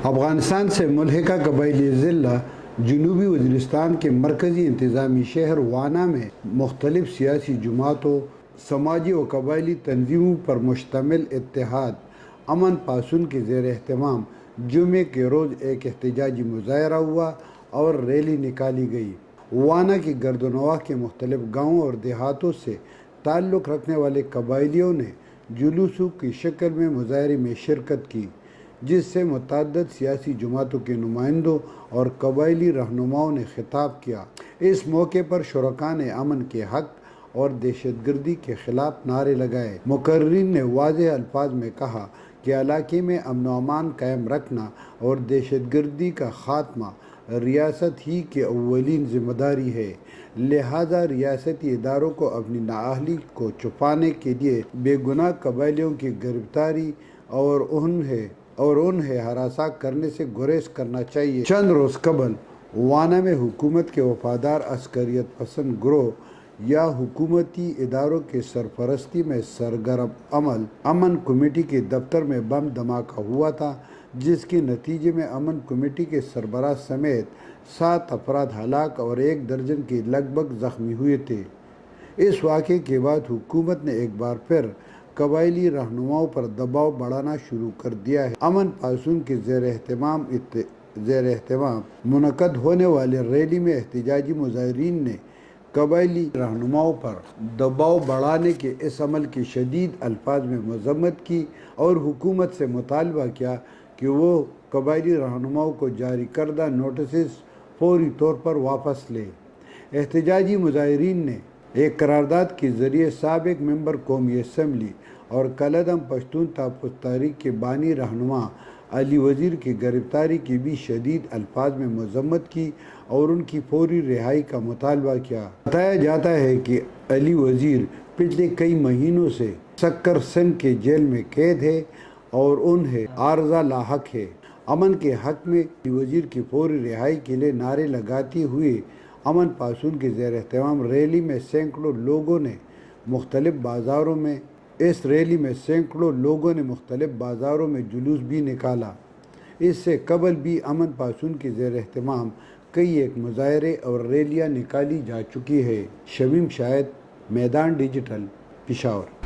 افغانستان سے ملحقہ قبائلی ضلع جنوبی وزیرستان کے مرکزی انتظامی شہر وانا میں مختلف سیاسی جماعتوں، سماجی و قبائلی تنظیموں پر مشتمل اتحاد امن پاسون کے زیر اہتمام جمعے کے روز ایک احتجاجی مظاہرہ ہوا اور ریلی نکالی گئی۔ وانا کی گرد و نواح کے مختلف گاؤں اور دیہاتوں سے تعلق رکھنے والے قبائلیوں نے جلوسوں کی شکل میں مظاہرے میں شرکت کی، جس سے متعدد سیاسی جماعتوں کے نمائندوں اور قبائلی رہنماؤں نے خطاب کیا۔ اس موقع پر شرکاء نے امن کے حق اور دہشت گردی کے خلاف نعرے لگائے۔ مقررین نے واضح الفاظ میں کہا کہ علاقے میں امن و امان قائم رکھنا اور دہشت گردی کا خاتمہ ریاست ہی کی اولین ذمہ داری ہے، لہٰذا ریاستی اداروں کو اپنی نااہلی کو چھپانے کے لیے بے گناہ قبائلیوں کی گرفتاری اور انہیں ہراساں کرنے سے گریز کرنا چاہیے۔ چند روز قبل وانا میں حکومت کے وفادار عسکریت پسند گروہ یا حکومتی اداروں کی سرپرستی میں سرگرم عمل امن کمیٹی کے دفتر میں بم دھماکہ ہوا تھا، جس کے نتیجے میں امن کمیٹی کے سربراہ سمیت 7 افراد ہلاک اور 1 درجن کے لگ بھگ زخمی ہوئے تھے۔ اس واقعے کے بعد حکومت نے ایک بار پھر قبائلی رہنماؤں پر دباؤ بڑھانا شروع کر دیا ہے۔ امن پاسون کے زیر اہتمام منعقد ہونے والے ریلی میں احتجاجی مظاہرین نے قبائلی رہنماؤں پر دباؤ بڑھانے کے اس عمل کی شدید الفاظ میں مذمت کی اور حکومت سے مطالبہ کیا کہ وہ قبائلی رہنماؤں کو جاری کردہ نوٹسز فوری طور پر واپس لے۔ احتجاجی مظاہرین نے ایک قرارداد کے ذریعے سابق ممبر قومی اسمبلی اور کالعدم پشتون تحفظ تحریک کے بانی رہنما علی وزیر کی گرفتاری کی بھی شدید الفاظ میں مذمت کی اور ان کی فوری رہائی کا مطالبہ کیا۔ بتایا جاتا ہے کہ علی وزیر پچھلے کئی مہینوں سے سکر سنگھ کے جیل میں قید ہے اور انہیں عارضہ لاحق ہے۔ امن کے حق میں علی وزیر کی فوری رہائی کے لیے نعرے لگاتے ہوئے امن پاسون کے زیر اہتمام ریلی میں سینکڑوں لوگوں نے مختلف بازاروں میں جلوس بھی نکالا۔ اس سے قبل بھی امن پاسون کے زیر اہتمام کئی ایک مظاہرے اور ریلیاں نکالی جا چکی ہیں۔ شمیم شاہد، میدان ڈیجیٹل، پشاور۔